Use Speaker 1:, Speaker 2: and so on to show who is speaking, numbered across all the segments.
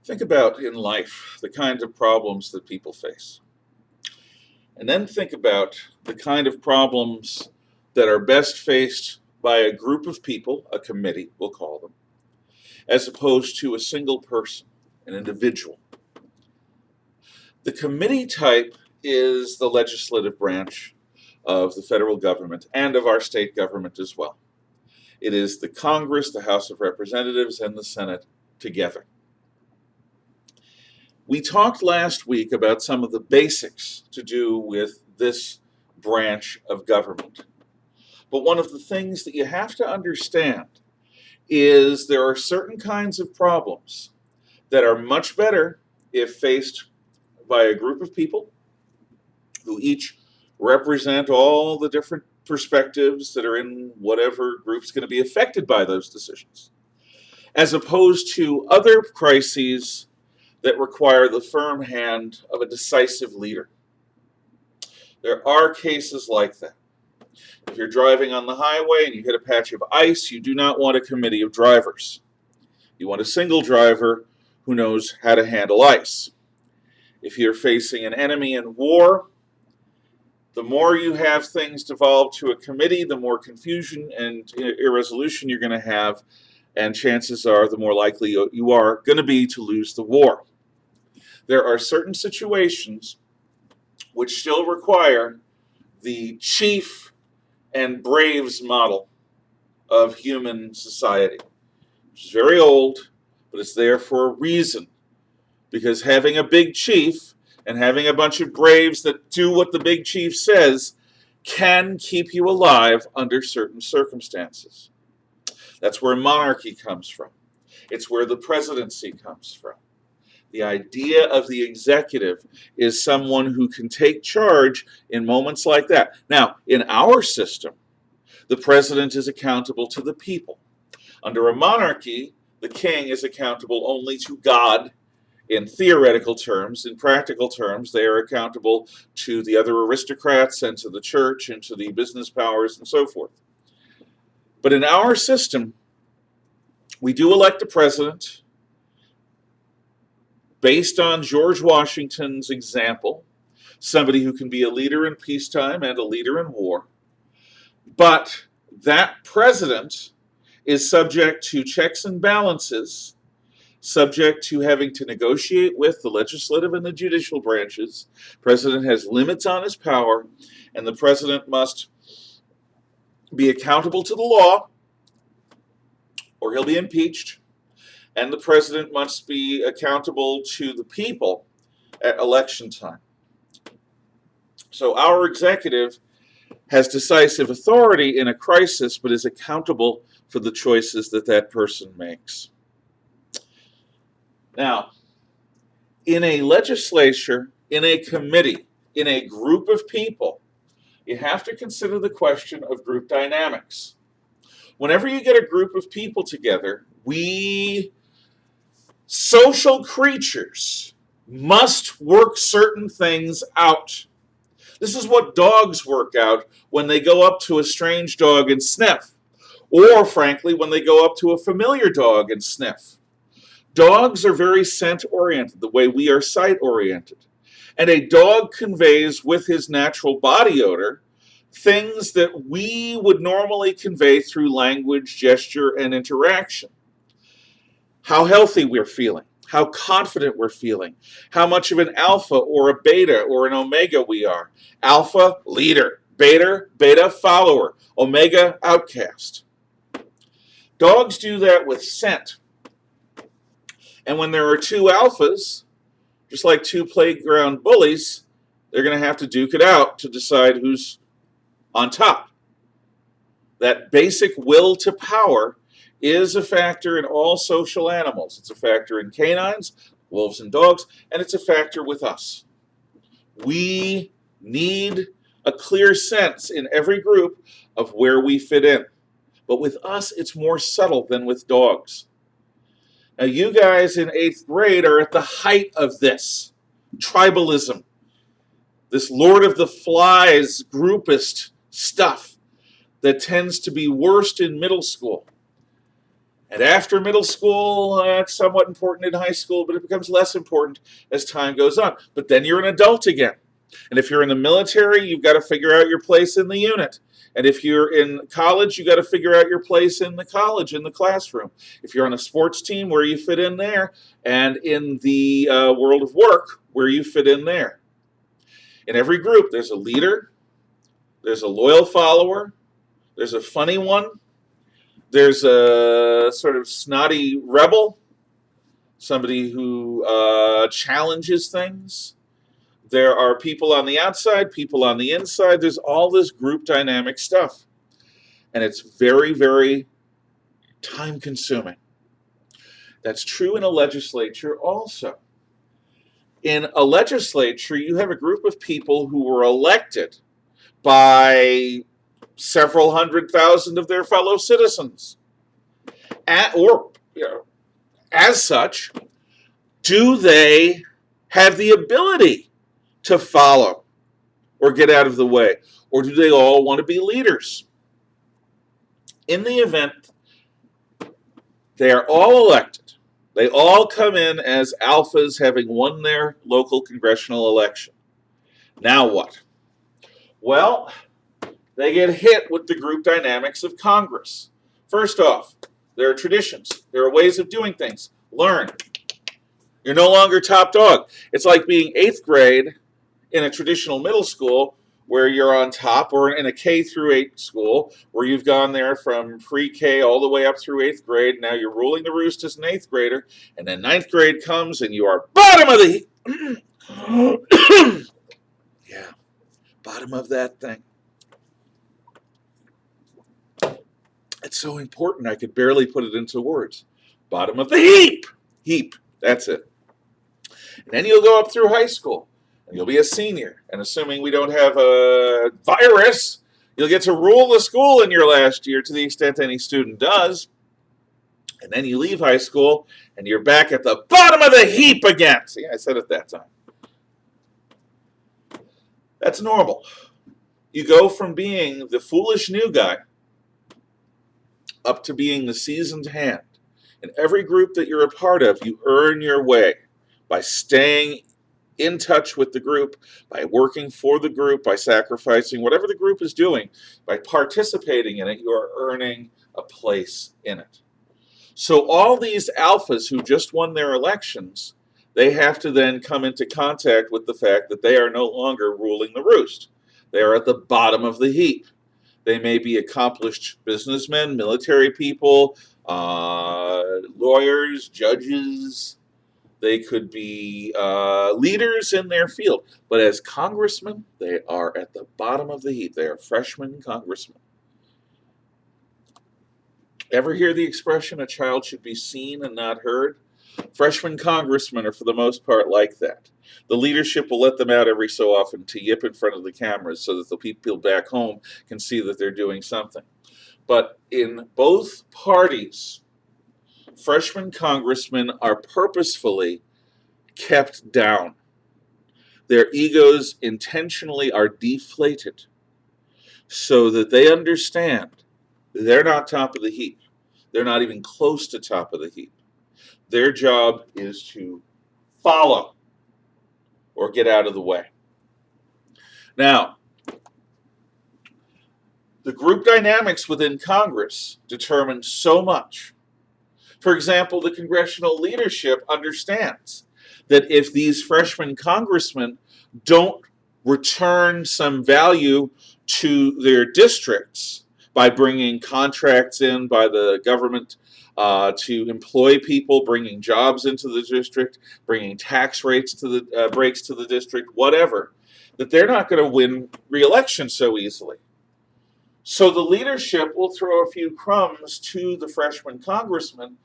Speaker 1: Think about in life the kind of problems that people face. And then think about the kind of problems that are best faced by a group of people, a committee, we'll call them, as opposed to a single person, an individual. The committee type is the legislative branch of the federal government and of our state government as well. It is the Congress, the House of Representatives, and the Senate together. We talked last week about some of the basics to do with this branch of government. But one of the things that you have to understand is there are certain kinds of problems that are much better if faced by a group of people who each represent all the different perspectives that are in whatever group's going to be affected by those decisions, as opposed to other crises that require the firm hand of a decisive leader. There are cases like that. If you're driving on the highway and you hit a patch of ice, you do not want a committee of drivers. You want a single driver who knows how to handle ice. If you're facing an enemy in war, the more you have things devolved to a committee, the more confusion and irresolution you're going to have, and chances are the more likely you are going to be to lose the war. There are certain situations which still require the chief and braves model of human society, which is very old, but it's there for a reason. Because having a big chief and having a bunch of braves that do what the big chief says can keep you alive under certain circumstances. That's where monarchy comes from. It's where the presidency comes from. The idea of the executive is someone who can take charge in moments like that. Now, in our system, the president is accountable to the people. Under a monarchy, the king is accountable only to God in theoretical terms. In practical terms, they are accountable to the other aristocrats and to the church and to the business powers and so forth. But in our system, we do elect a president based on George Washington's example, somebody who can be a leader in peacetime and a leader in war. But that president is subject to checks and balances, subject to having to negotiate with the legislative and the judicial branches. The president has limits on his power, and the president must be accountable to the law, or he'll be impeached. And the president must be accountable to the people at election time. So our executive has decisive authority in a crisis, but is accountable for the choices that that person makes. Now, in a legislature, in a committee, in a group of people, you have to consider the question of group dynamics. Whenever you get a group of people together, we social creatures must work certain things out. This is what dogs work out when they go up to a strange dog and sniff, or frankly, when they go up to a familiar dog and sniff. Dogs are very scent-oriented, the way we are sight-oriented. And a dog conveys with his natural body odor things that we would normally convey through language, gesture, and interaction. How healthy we're feeling, how confident we're feeling, how much of an alpha or a beta or an omega we are. Alpha, leader. Beta, follower. Omega, outcast. Dogs do that with scent. And when there are two alphas, just like two playground bullies, they're going to have to duke it out to decide who's on top. That basic will to power is a factor in all social animals. It's a factor in canines, wolves and dogs, and it's a factor with us. We need a clear sense in every group of where we fit in. But with us, it's more subtle than with dogs. Now, you guys in 8th grade are at the height of this tribalism, this Lord of the Flies groupist stuff that tends to be worst in middle school. And after middle school, it's somewhat important in high school, but it becomes less important as time goes on. But then you're an adult again. And if you're in the military, you've got to figure out your place in the unit. And if you're in college, you've got to figure out your place in the college, in the classroom. If you're on a sports team, where you fit in there. And in the world of work, where you fit in there. In every group, there's a leader, there's a loyal follower, there's a funny one, there's a sort of snotty rebel, somebody who challenges things. There are people on the outside, people on the inside. There's all this group dynamic stuff. And it's very, very time consuming. That's true in a legislature also. In a legislature, you have a group of people who were elected by several 100,000 of their fellow citizens. As such, do they have the ability to follow or get out of the way? Or do they all want to be leaders? In the event they are all elected, they all come in as alphas having won their local congressional election. Now what? Well, they get hit with the group dynamics of Congress. First off, there are traditions. There are ways of doing things. Learn. You're no longer top dog. It's like being 8th grade in a traditional middle school where you're on top, or in a K through 8 school where you've gone there from pre-K all the way up through 8th grade. Now you're ruling the roost as an 8th grader, and then 9th grade comes and you are bottom of the yeah, bottom of that thing. It's so important I could barely put it into words. Bottom of the heap. Heap, that's it. And then you'll go up through high school. And you'll be a senior, and assuming we don't have a virus, you'll get to rule the school in your last year to the extent any student does. And then you leave high school, and you're back at the bottom of the heap again. See, I said it that time. That's normal. You go from being the foolish new guy up to being the seasoned hand. In every group that you're a part of, you earn your way by staying in touch with the group, by working for the group, by sacrificing whatever the group is doing, by participating in it, you are earning a place in it. So all these alphas who just won their elections, they have to then come into contact with the fact that they are no longer ruling the roost. They are at the bottom of the heap. They may be accomplished businessmen, military people, lawyers, judges. They could be leaders in their field. But as congressmen, they are at the bottom of the heap. They are freshman congressmen. Ever hear the expression, a child should be seen and not heard? Freshman congressmen are for the most part like that. The leadership will let them out every so often to yip in front of the cameras so that the people back home can see that they're doing something. But in both parties, freshman congressmen are purposefully kept down. Their egos intentionally are deflated so that they understand they're not top of the heap. They're not even close to top of the heap. Their job is to follow or get out of the way. Now, the group dynamics within Congress determine so much. For example, the congressional leadership understands that if these freshman congressmen don't return some value to their districts by bringing contracts in by the government to employ people, bringing jobs into the district, bringing tax rates to the breaks to the district, whatever, that they're not going to win re-election so easily. So the leadership will throw a few crumbs to the freshman congressman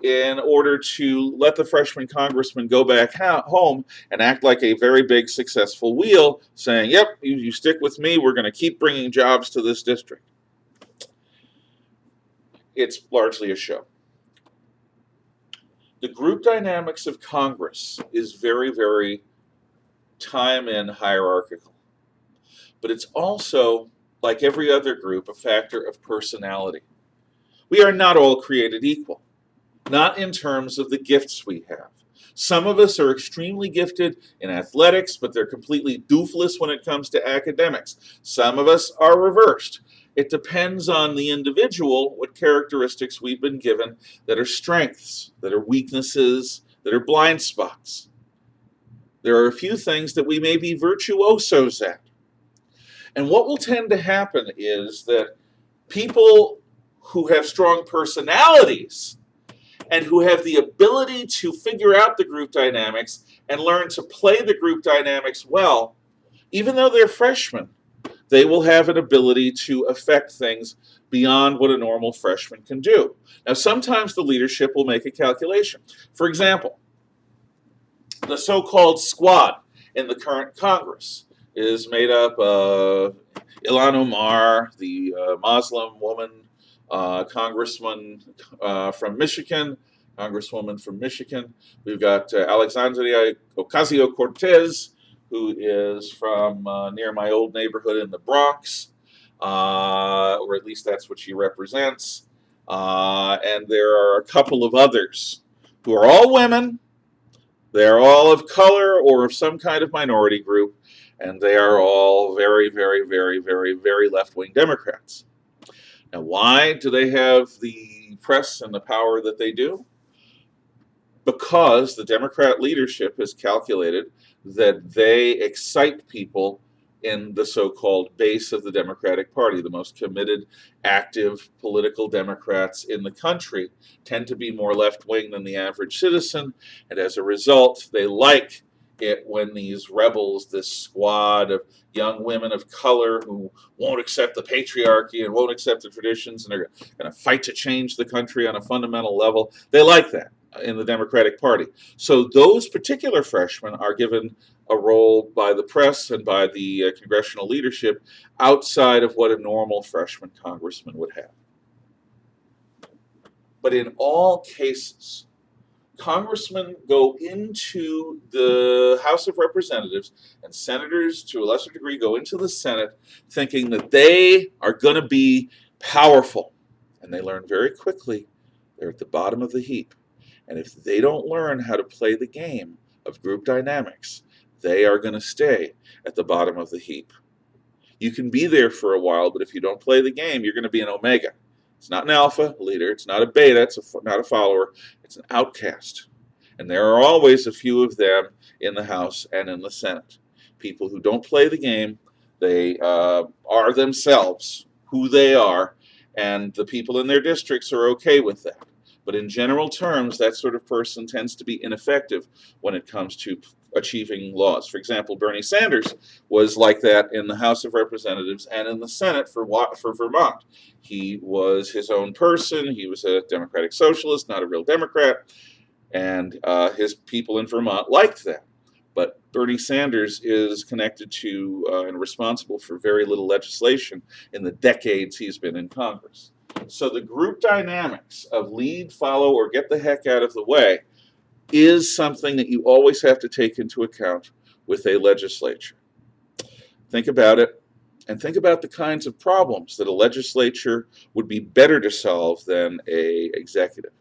Speaker 1: in order to let the freshman congressman go back home and act like a very big successful wheel, saying, yep, you stick with me, we're going to keep bringing jobs to this district. It's largely a show. The group dynamics of Congress is very, very time and hierarchical. But it's also, like every other group, a factor of personality. We are not all created equal, not in terms of the gifts we have. Some of us are extremely gifted in athletics, but they're completely doofless when it comes to academics. Some of us are reversed. It depends on the individual what characteristics we've been given that are strengths, that are weaknesses, that are blind spots. There are a few things that we may be virtuosos at. And what will tend to happen is that people who have strong personalities and who have the ability to figure out the group dynamics and learn to play the group dynamics well, even though they're freshmen, they will have an ability to affect things beyond what a normal freshman can do. Now, sometimes the leadership will make a calculation. For example, the so-called squad in the current Congress is made up of Ilhan Omar, the Muslim woman, congressman from Michigan, congresswoman from Michigan. We've got Alexandria Ocasio-Cortez, who is from near my old neighborhood in the Bronx, or at least that's what she represents. And there are a couple of others who are all women. They're all of color or of some kind of minority group, and they are all very, very, very, very, very left-wing Democrats. Now, why do they have the press and the power that they do? Because the Democrat leadership has calculated that they excite people in the so-called base of the Democratic Party. The most committed, active political Democrats in the country tend to be more left-wing than the average citizen, and as a result, they like it when these rebels, this squad of young women of color who won't accept the patriarchy and won't accept the traditions and are going to fight to change the country on a fundamental level, they like that in the Democratic Party. So those particular freshmen are given a role by the press and by the congressional leadership outside of what a normal freshman congressman would have. But in all cases, congressmen go into the House of Representatives and senators, to a lesser degree, go into the Senate thinking that they are going to be powerful. And they learn very quickly they're at the bottom of the heap. And if they don't learn how to play the game of group dynamics, they are going to stay at the bottom of the heap. You can be there for a while, but if you don't play the game, you're going to be an omega. It's not an alpha leader. It's not a beta. It's not a follower. It's an outcast. And there are always a few of them in the House and in the Senate. People who don't play the game. They are themselves who they are, and the people in their districts are okay with that. But in general terms, that sort of person tends to be ineffective when it comes to achieving laws. For example, Bernie Sanders was like that in the House of Representatives and in the Senate for Vermont. He was his own person. He was a democratic socialist, not a real Democrat, and his people in Vermont liked that. But Bernie Sanders is connected to and responsible for very little legislation in the decades he's been in Congress. So the group dynamics of lead, follow, or get the heck out of the way is something that you always have to take into account with a legislature. Think about it, and think about the kinds of problems that a legislature would be better to solve than an executive.